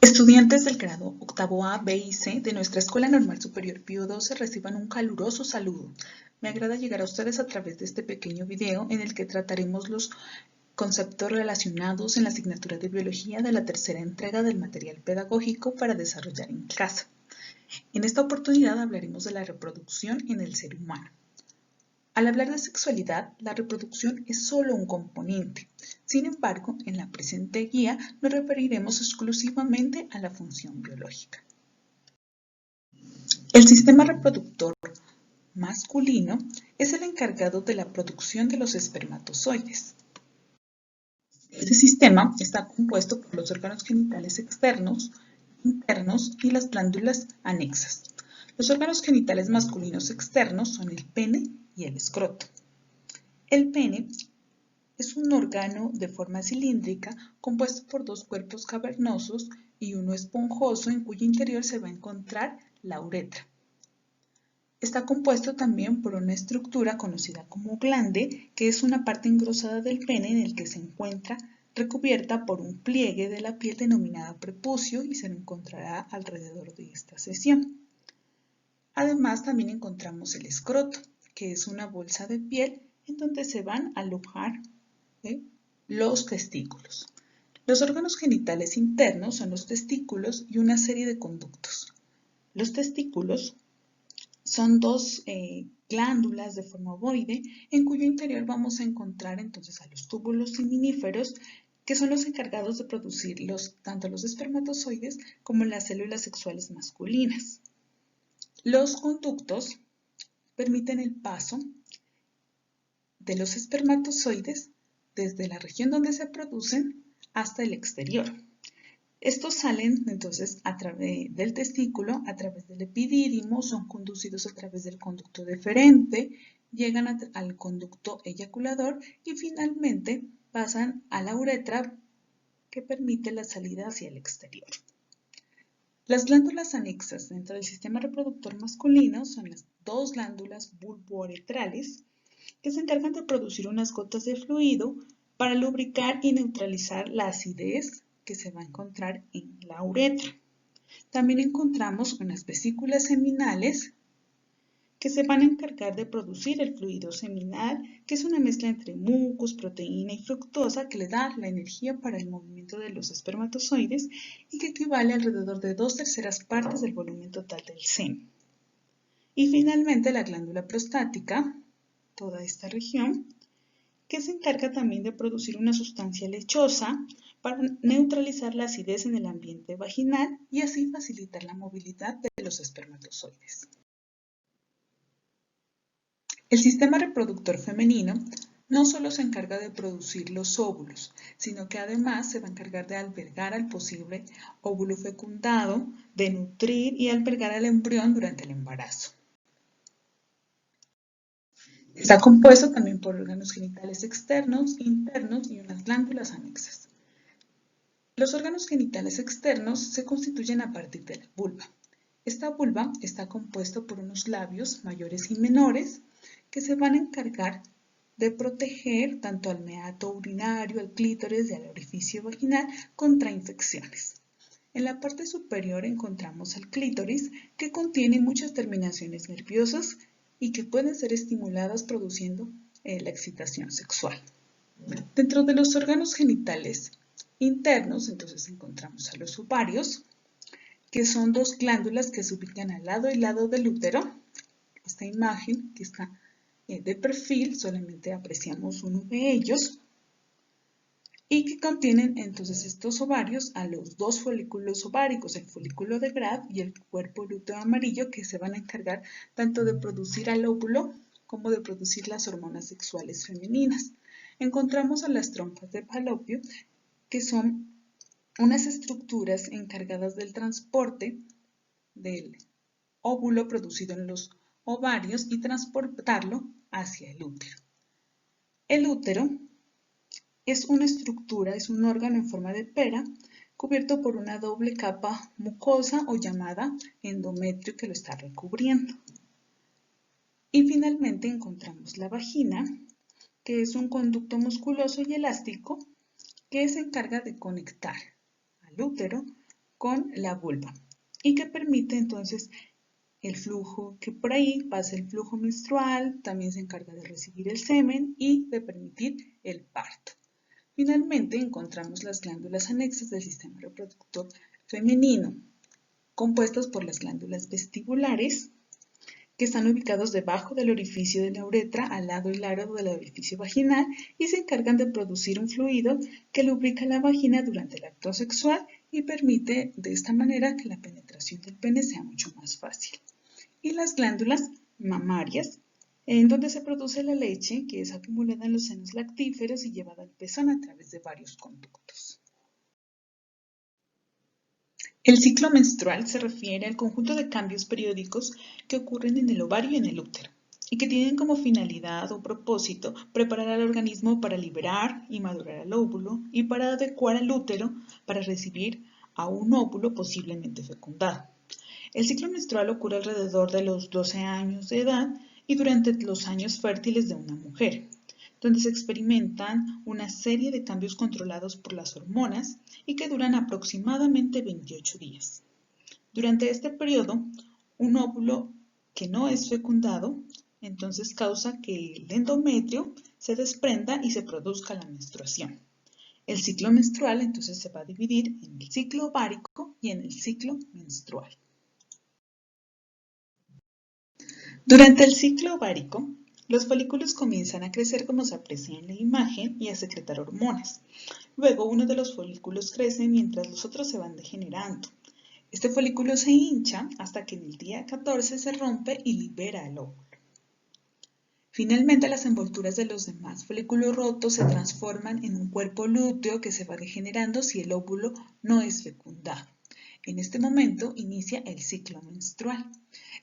Estudiantes del grado octavo A, B y C de nuestra Escuela Normal Superior Pío XII reciban un caluroso saludo. Me agrada llegar a ustedes a través de este pequeño video en el que trataremos los conceptos relacionados en la asignatura de Biología de la tercera entrega del material pedagógico para desarrollar en casa. En esta oportunidad hablaremos de la reproducción en el ser humano. Al hablar de sexualidad, la reproducción es solo un componente. Sin embargo, en la presente guía nos referiremos exclusivamente a la función biológica. El sistema reproductor masculino es el encargado de la producción de los espermatozoides. Este sistema está compuesto por los órganos genitales externos, internos y las glándulas anexas. Los órganos genitales masculinos externos son el pene y el escroto. El pene es un órgano de forma cilíndrica compuesto por dos cuerpos cavernosos y uno esponjoso en cuyo interior se va a encontrar la uretra. Está compuesto también por una estructura conocida como glande, que es una parte engrosada del pene en el que se encuentra recubierta por un pliegue de la piel denominada prepucio y se lo encontrará alrededor de esta sección. Además, también encontramos el escroto, que es una bolsa de piel en donde se van a alojar los testículos. Los órganos genitales internos son los testículos y una serie de conductos. Los testículos son dos glándulas de forma ovoide en cuyo interior vamos a encontrar entonces a los túbulos seminíferos, que son los encargados de producir tanto los espermatozoides como las células sexuales masculinas. Los conductos permiten el paso de los espermatozoides desde la región donde se producen hasta el exterior. Estos salen entonces a través del testículo, a través del epidídimo, son conducidos a través del conducto deferente, llegan al conducto eyaculador y finalmente pasan a la uretra que permite la salida hacia el exterior. Las glándulas anexas dentro del sistema reproductor masculino son las dos glándulas bulbouretrales que se encargan de producir unas gotas de fluido para lubricar y neutralizar la acidez que se va a encontrar en la uretra. También encontramos unas vesículas seminales que se van a encargar de producir el fluido seminal, que es una mezcla entre mucus, proteína y fructosa que le da la energía para el movimiento de los espermatozoides y que equivale a alrededor de 2/3 partes del volumen total del semen. Y finalmente la glándula prostática, toda esta región, que se encarga también de producir una sustancia lechosa para neutralizar la acidez en el ambiente vaginal y así facilitar la movilidad de los espermatozoides. El sistema reproductor femenino no solo se encarga de producir los óvulos, sino que además se va a encargar de albergar al posible óvulo fecundado, de nutrir y albergar al embrión durante el embarazo. Está compuesto también por órganos genitales externos, internos y unas glándulas anexas. Los órganos genitales externos se constituyen a partir de la vulva. Esta vulva está compuesta por unos labios mayores y menores que se van a encargar de proteger tanto al meato urinario, al clítoris y al orificio vaginal contra infecciones. En la parte superior encontramos al clítoris, que contiene muchas terminaciones nerviosas y que pueden ser estimuladas produciendo la excitación sexual. Dentro de los órganos genitales internos, entonces encontramos a los ovarios, que son dos glándulas que se ubican al lado y lado del útero. Esta imagen que está de perfil, solamente apreciamos uno de ellos, y que contienen entonces estos ovarios a los dos folículos ováricos, el folículo de Graf y el cuerpo lúteo amarillo, que se van a encargar tanto de producir al óvulo como de producir las hormonas sexuales femeninas. Encontramos a las trompas de Falopio, que son unas estructuras encargadas del transporte del óvulo producido en los ovarios y transportarlo hacia el útero. El útero es una estructura, es un órgano en forma de pera cubierto por una doble capa mucosa o llamada endometrio que lo está recubriendo. Y finalmente encontramos la vagina, que es un conducto musculoso y elástico que se encarga de conectar al útero con la vulva y que permite entonces el flujo, que por ahí pasa el flujo menstrual, también se encarga de recibir el semen y de permitir el parto. Finalmente encontramos las glándulas anexas del sistema reproductor femenino, compuestas por las glándulas vestibulares, que están ubicados debajo del orificio de la uretra, al lado y largo del orificio vaginal, y se encargan de producir un fluido que lubrica la vagina durante el acto sexual y permite de esta manera que la penetración del pene sea mucho más fácil. Y las glándulas mamarias, en donde se produce la leche, que es acumulada en los senos lactíferos y llevada al pezón a través de varios conductos. El ciclo menstrual se refiere al conjunto de cambios periódicos que ocurren en el ovario y en el útero, y que tienen como finalidad o propósito preparar al organismo para liberar y madurar al óvulo y para adecuar al útero para recibir a un óvulo posiblemente fecundado. El ciclo menstrual ocurre alrededor de los 12 años de edad y durante los años fértiles de una mujer, donde se experimentan una serie de cambios controlados por las hormonas y que duran aproximadamente 28 días. Durante este periodo, un óvulo que no es fecundado, entonces causa que el endometrio se desprenda y se produzca la menstruación. El ciclo menstrual entonces se va a dividir en el ciclo ovárico y en el ciclo menstrual. Durante el ciclo ovárico, los folículos comienzan a crecer como se aprecia en la imagen y a secretar hormonas. Luego uno de los folículos crece mientras los otros se van degenerando. Este folículo se hincha hasta que en el día 14 se rompe y libera el óvulo. Finalmente, las envolturas de los demás folículos rotos se transforman en un cuerpo lúteo que se va degenerando si el óvulo no es fecundado. En este momento inicia el ciclo menstrual.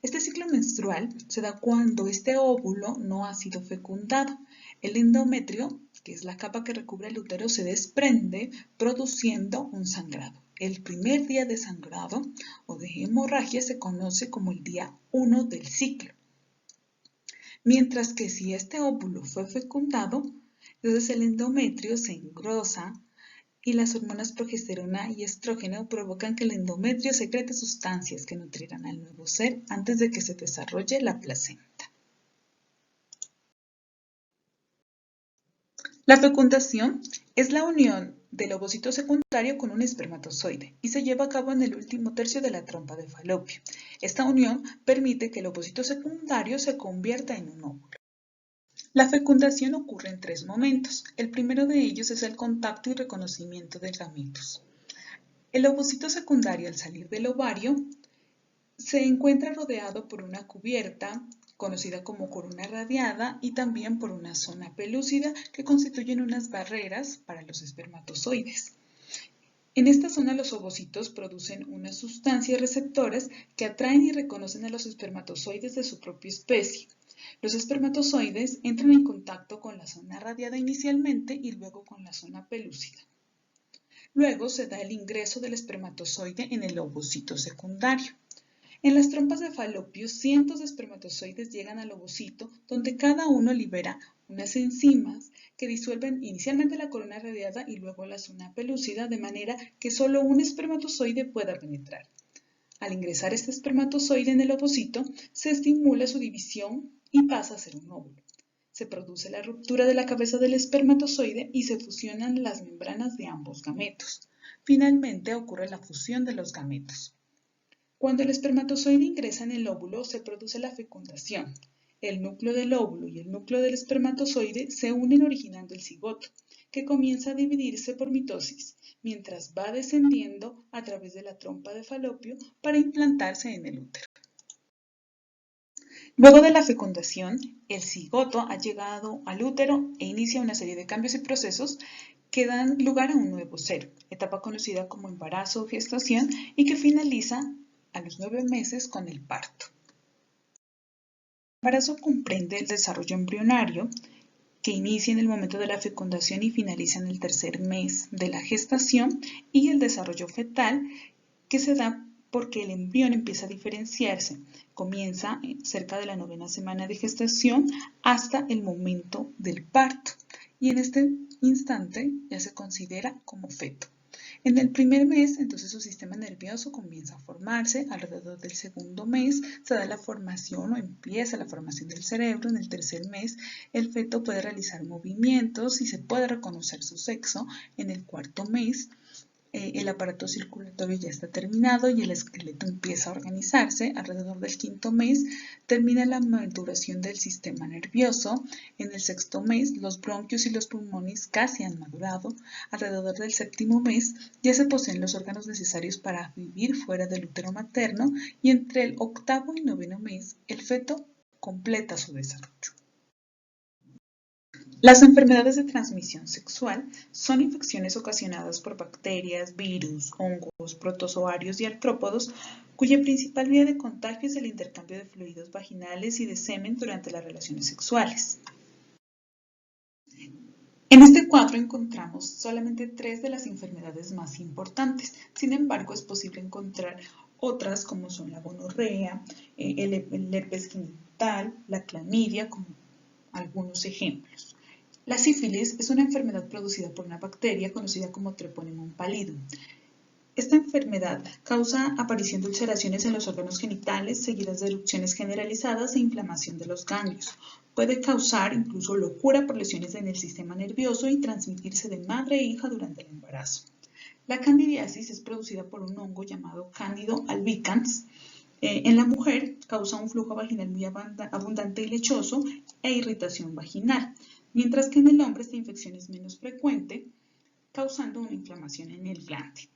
Este ciclo menstrual se da cuando este óvulo no ha sido fecundado. El endometrio, que es la capa que recubre el útero, se desprende produciendo un sangrado. El primer día de sangrado o de hemorragia se conoce como el día 1 del ciclo. Mientras que si este óvulo fue fecundado, entonces el endometrio se engrosa y las hormonas progesterona y estrógeno provocan que el endometrio secrete sustancias que nutrirán al nuevo ser antes de que se desarrolle la placenta. La fecundación es la unión del ovocito secundario con un espermatozoide y se lleva a cabo en el último tercio de la trompa de falopio. Esta unión permite que el ovocito secundario se convierta en un óvulo. La fecundación ocurre en 3 momentos. El primero de ellos es el contacto y reconocimiento del gametos. El ovocito secundario, al salir del ovario, se encuentra rodeado por una cubierta conocida como corona radiada y también por una zona pelúcida que constituyen unas barreras para los espermatozoides. En esta zona los ovocitos producen unas sustancias receptoras que atraen y reconocen a los espermatozoides de su propia especie. Los espermatozoides entran en contacto con la zona radiada inicialmente y luego con la zona pelúcida. Luego se da el ingreso del espermatozoide en el ovocito secundario. En las trompas de falopio, cientos de espermatozoides llegan al ovocito, donde cada uno libera unas enzimas que disuelven inicialmente la corona radiada y luego la zona pelúcida, de manera que solo un espermatozoide pueda penetrar. Al ingresar este espermatozoide en el ovocito, se estimula su división y pasa a ser un óvulo. Se produce la ruptura de la cabeza del espermatozoide y se fusionan las membranas de ambos gametos. Finalmente ocurre la fusión de los gametos. Cuando el espermatozoide ingresa en el óvulo, se produce la fecundación. El núcleo del óvulo y el núcleo del espermatozoide se unen originando el cigoto, que comienza a dividirse por mitosis, mientras va descendiendo a través de la trompa de falopio para implantarse en el útero. Luego de la fecundación, el cigoto ha llegado al útero e inicia una serie de cambios y procesos que dan lugar a un nuevo ser, etapa conocida como embarazo o gestación y que finaliza a los 9 meses con el parto. El embarazo comprende el desarrollo embrionario, que inicia en el momento de la fecundación y finaliza en el 3er mes de la gestación, y el desarrollo fetal, que se da porque el embrión empieza a diferenciarse. Comienza cerca de la 9ª semana de gestación hasta el momento del parto, y en este instante ya se considera como feto. En el primer mes, entonces su sistema nervioso comienza a formarse. Alrededor del segundo mes se da la formación o empieza la formación del cerebro. En el tercer mes, el feto puede realizar movimientos y se puede reconocer su sexo. En el cuarto mes, el aparato circulatorio ya está terminado y el esqueleto empieza a organizarse. Alrededor del quinto mes termina la maduración del sistema nervioso. En el sexto mes los bronquios y los pulmones casi han madurado. Alrededor del séptimo mes ya se poseen los órganos necesarios para vivir fuera del útero materno y entre el octavo y noveno mes el feto completa su desarrollo. Las enfermedades de transmisión sexual son infecciones ocasionadas por bacterias, virus, hongos, protozoarios y artrópodos, cuya principal vía de contagio es el intercambio de fluidos vaginales y de semen durante las relaciones sexuales. En este cuadro encontramos solamente 3 de las enfermedades más importantes. Sin embargo, es posible encontrar otras como son la gonorrea, el herpes genital, la clamidia, como algunos ejemplos. La sífilis es una enfermedad producida por una bacteria conocida como Treponema pallidum. Esta enfermedad causa aparición de ulceraciones en los órganos genitales, seguidas de erupciones generalizadas e inflamación de los ganglios. Puede causar incluso locura por lesiones en el sistema nervioso y transmitirse de madre e hija durante el embarazo. La candidiasis es producida por un hongo llamado Candida albicans. En la mujer causa un flujo vaginal muy abundante y lechoso e irritación vaginal, mientras que en el hombre esta infección es menos frecuente, causando una inflamación en el glande.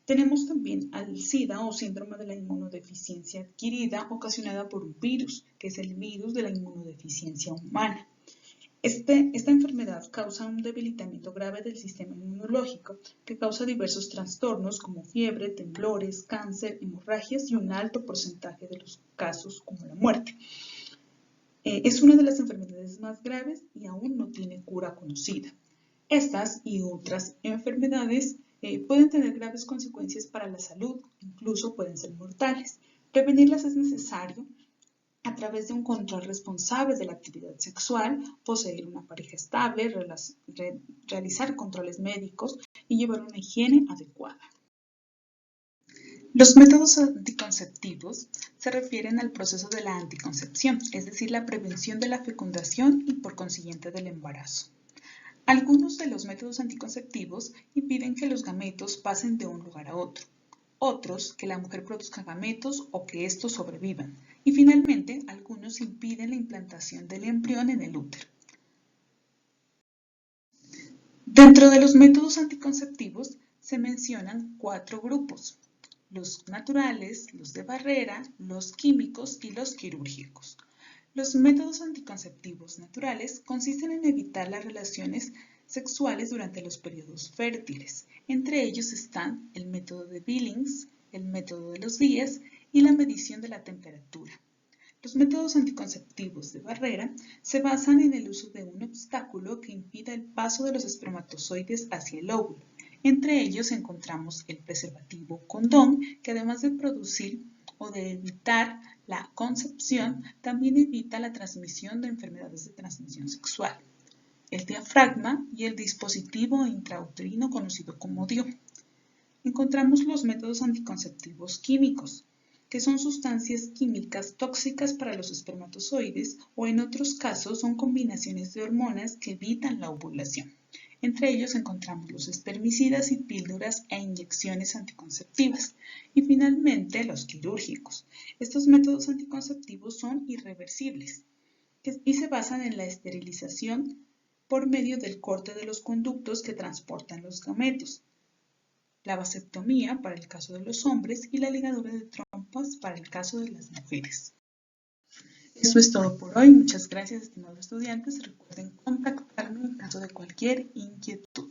Tenemos también al SIDA o síndrome de la inmunodeficiencia adquirida ocasionada por un virus, que es el virus de la inmunodeficiencia humana. Esta enfermedad causa un debilitamiento grave del sistema inmunológico que causa diversos trastornos como fiebre, temblores, cáncer, hemorragias y un alto porcentaje de los casos como la muerte. Es una de las enfermedades más graves y aún no tiene cura conocida. Estas y otras enfermedades pueden tener graves consecuencias para la salud, incluso pueden ser mortales. Prevenirlas es necesario a través de un control responsable de la actividad sexual, poseer una pareja estable, realizar controles médicos y llevar una higiene adecuada. Los métodos anticonceptivos se refieren al proceso de la anticoncepción, es decir, la prevención de la fecundación y por consiguiente del embarazo. Algunos de los métodos anticonceptivos impiden que los gametos pasen de un lugar a otro. Otros, que la mujer produzca gametos o que estos sobrevivan. Y finalmente, algunos impiden la implantación del embrión en el útero. Dentro de los métodos anticonceptivos se mencionan 4 grupos: los naturales, los de barrera, los químicos y los quirúrgicos. Los métodos anticonceptivos naturales consisten en evitar las relaciones sexuales durante los periodos fértiles. Entre ellos están el método de Billings, el método de los días y la medición de la temperatura. Los métodos anticonceptivos de barrera se basan en el uso de un obstáculo que impida el paso de los espermatozoides hacia el óvulo. Entre ellos encontramos el preservativo condón, que además de producir o de evitar la concepción, también evita la transmisión de enfermedades de transmisión sexual. El diafragma y el dispositivo intrauterino conocido como DIU. Encontramos los métodos anticonceptivos químicos, que son sustancias químicas tóxicas para los espermatozoides o en otros casos son combinaciones de hormonas que evitan la ovulación. Entre ellos encontramos los espermicidas y píldoras e inyecciones anticonceptivas. Y finalmente los quirúrgicos. Estos métodos anticonceptivos son irreversibles y se basan en la esterilización por medio del corte de los conductos que transportan los gametos, la vasectomía para el caso de los hombres y la ligadura de trompas para el caso de las mujeres. Eso es todo por hoy. Muchas gracias, estimados estudiantes. Recuerden contactarme en caso de cualquier inquietud.